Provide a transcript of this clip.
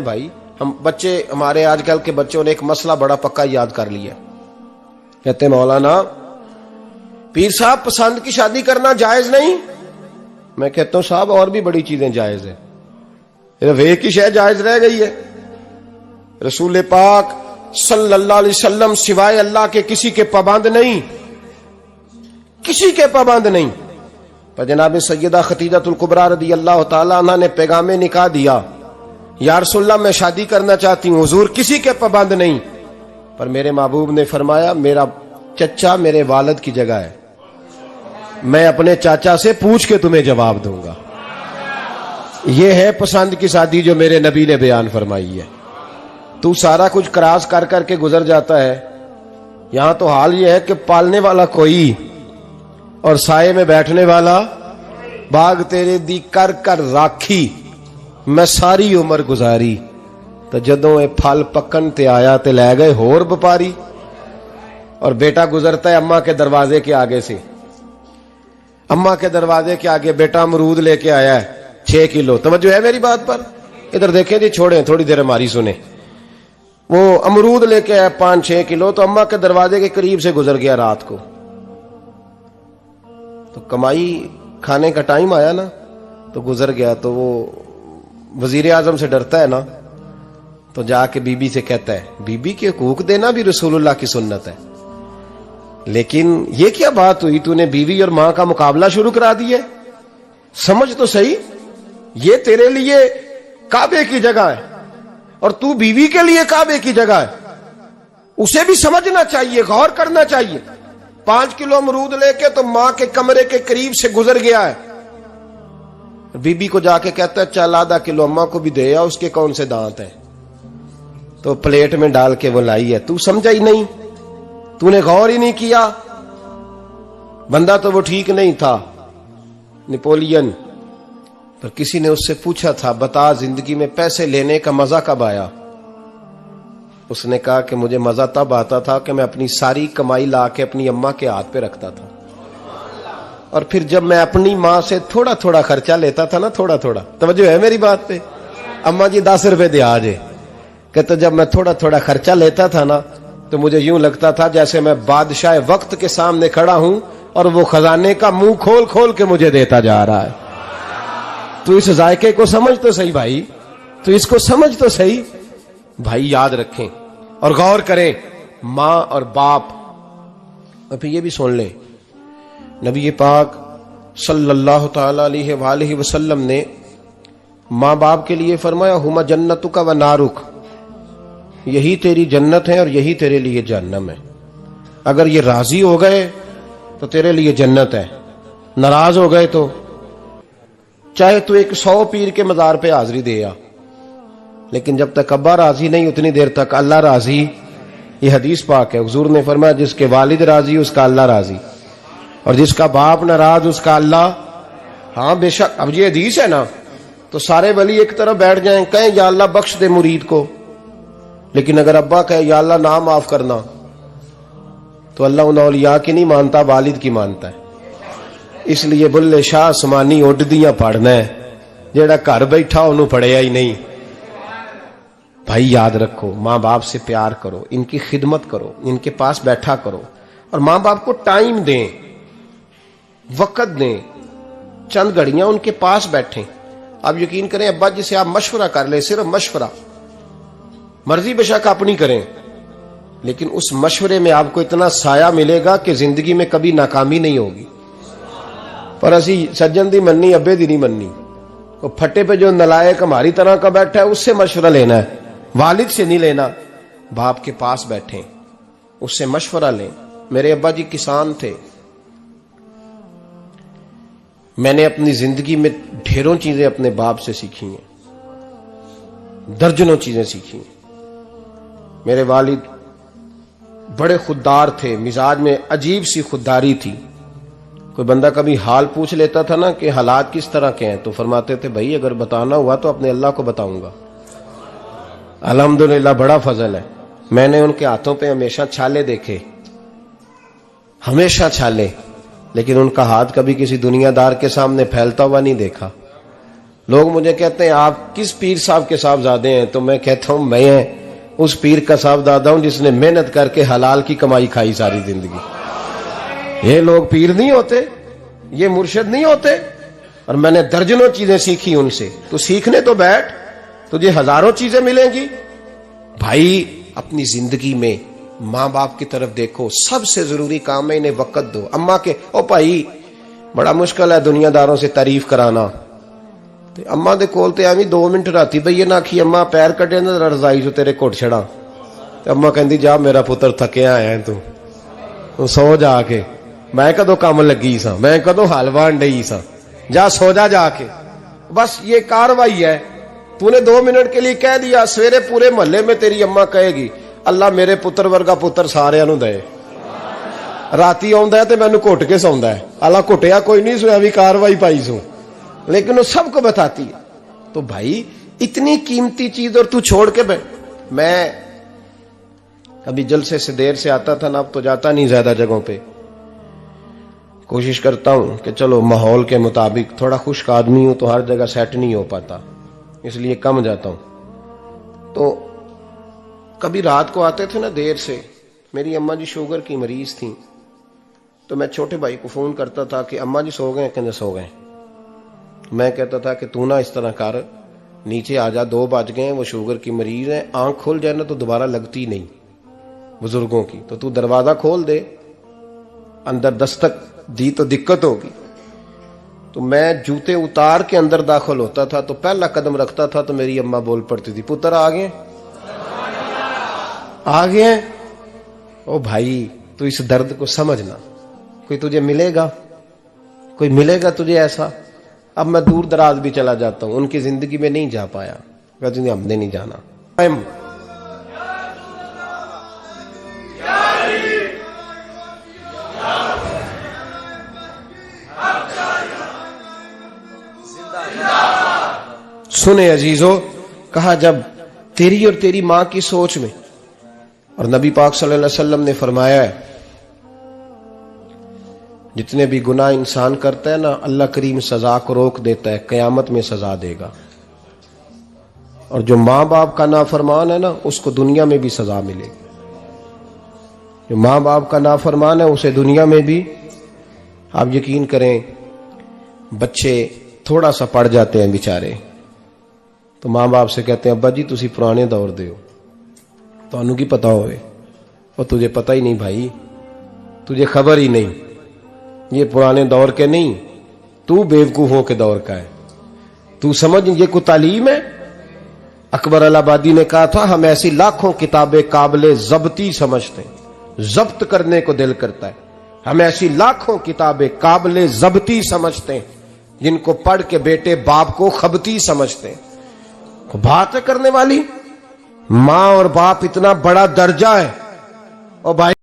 بھائی. ہم بچے، ہمارے آج کل کے بچوں نے ایک مسئلہ بڑا پکا یاد کر لیا. کہتے مولانا پیر صاحب پسند کی شادی کرنا جائز نہیں. میں کہتا ہوں صاحب اور بھی بڑی چیزیں جائز ہیں، صرف ایک ہی شے جائز رہ گئی ہے. رسول پاک صلی اللہ علیہ وسلم سوائے اللہ کے کسی کے پابند نہیں، کسی کے پابند نہیں. پر جناب سیدہ خدیجہ الکبریٰ رضی اللہ تعالی عنہ نے پیغام نکاح دیا، یا رسول اللہ میں شادی کرنا چاہتی ہوں. حضور کسی کے پابند نہیں، پر میرے محبوب نے فرمایا میرا چچا میرے والد کی جگہ ہے، میں اپنے چاچا سے پوچھ کے تمہیں جواب دوں گا. یہ ہے پسند کی شادی جو میرے نبی نے بیان فرمائی ہے. تو سارا کچھ کراس کر کر کے گزر جاتا ہے. یہاں تو حال یہ ہے کہ پالنے والا کوئی اور سائے میں بیٹھنے والا. باغ تیرے دی کر کر راکھی میں ساری عمر گزاری، تو جدوں اے پھل پکن تے آیا تے لے گئے ہور بپاری. اور بیٹا گزرتا ہے اماں کے دروازے کے آگے سے، اماں کے دروازے کے آگے بیٹا امرود لے کے آیا ہے 6 کلو. توجہ ہے میری بات پر؟ ادھر دیکھیں جی، چھوڑیں تھوڑی دیر ہماری سنیں. وہ امرود لے کے آیا 5-6 کلو، تو اماں کے دروازے کے قریب سے گزر گیا رات کو. تو کمائی کھانے کا ٹائم آیا نا، تو گزر گیا. تو وہ وزیر اعظم سے ڈرتا ہے نا، تو جا کے بی بی سے کہتا ہے بی بی کے حقوق دینا بھی رسول اللہ کی سنت ہے. لیکن یہ کیا بات ہوئی، تو نے بیوی اور ماں کا مقابلہ شروع کرا دیا. سمجھ تو صحیح، یہ تیرے لیے کعبے کی جگہ ہے اور تو بیوی کے لیے کعبے کی جگہ ہے. اسے بھی سمجھنا چاہیے، غور کرنا چاہیے. 5 کلو امرود لے کے تو ماں کے کمرے کے قریب سے گزر گیا ہے. بی بی کو جا کے کہتا ہے چل آدھا کلو اماں کو بھی دے آ، اس کے کون سے دانت ہیں. تو پلیٹ میں ڈال کے وہ لائی ہے. تو سمجھا ہی نہیں، تو نے غور ہی نہیں کیا. بندہ تو وہ ٹھیک نہیں تھا نپولین، پر کسی نے اس سے پوچھا تھا بتا زندگی میں پیسے لینے کا مزہ کب آیا. اس نے کہا کہ مجھے مزہ تب آتا تھا کہ میں اپنی ساری کمائی لا کے اپنی اماں کے ہاتھ پہ رکھتا تھا، اور پھر جب میں اپنی ماں سے تھوڑا تھوڑا خرچہ لیتا تھا نا، تھوڑا تھوڑا. توجہ ہے میری بات پہ؟ اماں جی 10 روپے دے آ جے. کہتا جب میں تھوڑا تھوڑا خرچہ لیتا تھا نا، تو مجھے یوں لگتا تھا جیسے میں بادشاہ وقت کے سامنے کھڑا ہوں اور وہ خزانے کا منہ کھول کھول کے مجھے دیتا جا رہا ہے. تو اس ذائقے کو سمجھ تو صحیح بھائی، تو اس کو سمجھ تو صحیح بھائی. یاد رکھیں اور غور کریں، ماں اور باپ. اور پھر یہ بھی سن لیں، نبی پاک صلی اللہ تعالی علیہ وآلہ وسلم نے ماں باپ کے لیے فرمایا ہما جنتک و نارک، یہی تیری جنت ہے اور یہی تیرے لیے جہنم ہے. اگر یہ راضی ہو گئے تو تیرے لیے جنت ہے، ناراض ہو گئے تو چاہے تو ایک 100 پیر کے مزار پہ حاضری دے آ، لیکن جب تک ابا راضی نہیں اتنی دیر تک اللہ راضی. یہ حدیث پاک ہے، حضور نے فرمایا جس کے والد راضی اس کا اللہ راضی، اور جس کا باپ ناراض اس کا اللہ. ہاں بے شک. اب یہ حدیث ہے نا، تو سارے ولی ایک طرف بیٹھ جائیں کہیں یا اللہ بخش دے مرید کو، لیکن اگر ابا کہے یا اللہ نہ معاف کرنا، تو اللہ ان اولیاء کی نہیں مانتا، والد کی مانتا ہے. اس لیے بلے شاہ سمانی اڈدیاں پڑھنا ہے، جیڑا گھر بیٹھا انہوں پڑھیا ہی نہیں. بھائی یاد رکھو، ماں باپ سے پیار کرو، ان کی خدمت کرو، ان کے پاس بیٹھا کرو، اور ماں باپ کو ٹائم دیں، وقت دیں، چند گھڑیاں ان کے پاس بیٹھیں. آپ یقین کریں ابا جی سے آپ مشورہ کر لیں، صرف مشورہ، مرضی بے شک اپنی کریں، لیکن اس مشورے میں آپ کو اتنا سایہ ملے گا کہ زندگی میں کبھی ناکامی نہیں ہوگی. پر اسی سجن دی مننی ابے دی نہیں مننی. وہ پھٹے پہ جو نلائق ہماری طرح کا بیٹھا ہے اس سے مشورہ لینا ہے، والد سے نہیں لینا. باپ کے پاس بیٹھیں، اس سے مشورہ لیں. میرے ابا جی کسان تھے. میں نے اپنی زندگی میں ڈھیروں چیزیں اپنے باپ سے سیکھی ہیں، درجنوں چیزیں سیکھی ہیں. میرے والد بڑے خوددار تھے، مزاج میں عجیب سی خودداری تھی. کوئی بندہ کبھی حال پوچھ لیتا تھا نا کہ حالات کس طرح کے ہیں، تو فرماتے تھے بھائی اگر بتانا ہوا تو اپنے اللہ کو بتاؤں گا. الحمدللہ بڑا فضل ہے. میں نے ان کے ہاتھوں پہ ہمیشہ چھالے دیکھے، ہمیشہ چھالے، لیکن ان کا ہاتھ کبھی کسی دنیا دار کے سامنے پھیلتا ہوا نہیں دیکھا. لوگ مجھے کہتے ہیں آپ کس پیر صاحب کے صاحبزادے ہیں؟ تو میں کہتا ہوں میں اس پیر کا صاحبزادہ ہوں جس نے محنت کر کے حلال کی کمائی کھائی ساری زندگی۔ یہ لوگ پیر نہیں ہوتے، یہ مرشد نہیں ہوتے، اور میں نے درجنوں چیزیں سیکھی ان سے۔ تو سیکھنے تو بیٹھ، تجھے ہزاروں چیزیں ملیں گی۔ بھائی اپنی زندگی میں ماں باپ کی طرف دیکھو، سب سے ضروری کام ہے انہیں وقت دو۔ اماں کے او بھائی بڑا مشکل ہے دنیا داروں سے تعریف کرانا، تے اماں دے کول تے ایویں 2 منٹ راتی بھئی نہ کھی اماں پیر کٹے نہ رضائی جو تیرے گھٹ چھڑا، تے اماں کہندی جا میرا پتر تھکیا آیا تو سو جا کے، میں کدو کام لگی سا، میں کدو حلوا ڈئی سا، جا سو جا کے۔ بس یہ کاروائی ہے، تو نے 2 منٹ کے لیے کہہ دیا، سویرے پورے محلے میں تیری اماں کہے گی اللہ میرے پتر ورگا پتر سارے نو دے۔ راتی آندا ہے تے مینوں گھٹ کے سوندا ہے، اللہ گھٹیا کوئی نہیں سویا بھی کاروائی پائی سو، لیکن وہ سب کو بتاتی ہے۔ تو بھائی اتنی قیمتی چیز اور تو چھوڑ کے میں ابھی جلسے سے دیر سے آتا تھا نا، اب تو جاتا نہیں زیادہ جگہوں پہ، کوشش کرتا ہوں کہ چلو ماحول کے مطابق، تھوڑا خشک آدمی ہوں تو ہر جگہ سیٹ نہیں ہو پاتا، اس لیے کم جاتا ہوں۔ تو کبھی رات کو آتے تھے نا دیر سے، میری اماں جی شوگر کی مریض تھیں، تو میں چھوٹے بھائی کو فون کرتا تھا کہ اماں جی سو گئے، کہنے سو گئے۔ میں کہتا تھا کہ تو نہ اس طرح کر، نیچے آ جا، 2 بج گئے، وہ شوگر کی مریض ہیں، آنکھ کھل جائے نا تو دوبارہ لگتی نہیں بزرگوں کی، تو دروازہ کھول دے، اندر دستک دی تو دقت ہوگی۔ تو میں جوتے اتار کے اندر داخل ہوتا تھا، تو پہلا قدم رکھتا تھا تو میری اماں بول پڑتی تھی پتر آ گئے آ گئے۔ او بھائی تو اس درد کو سمجھنا، کوئی تجھے ملے گا، کوئی ملے گا تجھے ایسا؟ اب میں دور دراز بھی چلا جاتا ہوں، ان کی زندگی میں نہیں جا پایا، کہتے ہیں ہم نے نہیں جانا۔ سنے عزیزو، کہا جب تیری اور تیری ماں کی سوچ میں، اور نبی پاک صلی اللہ علیہ وسلم نے فرمایا ہے جتنے بھی گناہ انسان کرتا ہے نا، اللہ کریم سزا کو روک دیتا ہے، قیامت میں سزا دے گا، اور جو ماں باپ کا نافرمان ہے نا اس کو دنیا میں بھی سزا ملے گی۔ جو ماں باپ کا نافرمان ہے اسے دنیا میں بھی، آپ یقین کریں بچے تھوڑا سا پڑ جاتے ہیں بیچارے، تو ماں باپ سے کہتے ہیں ابا جی تسی پرانے دور دے ہو، تو انہوں کی پتا ہوئے، اور تجھے پتہ ہی نہیں بھائی، تجھے خبر ہی نہیں، یہ پرانے دور کے نہیں، تو بیوقوفوں کے دور کا ہے، تو سمجھ یہ کوئی تعلیم ہے؟ اکبر الہآبادی نے کہا تھا ہم ایسی لاکھوں کتابیں قابل ضبطی سمجھتے ہیں، ضبط کرنے کو دل کرتا ہے، ہم ایسی لاکھوں کتابیں قابل ضبطی سمجھتے ہیں جن کو پڑھ کے بیٹے باپ کو خبتی سمجھتے ہیں۔ بات کرنے والی ماں اور باپ اتنا بڑا درجہ ہے، اور بھائی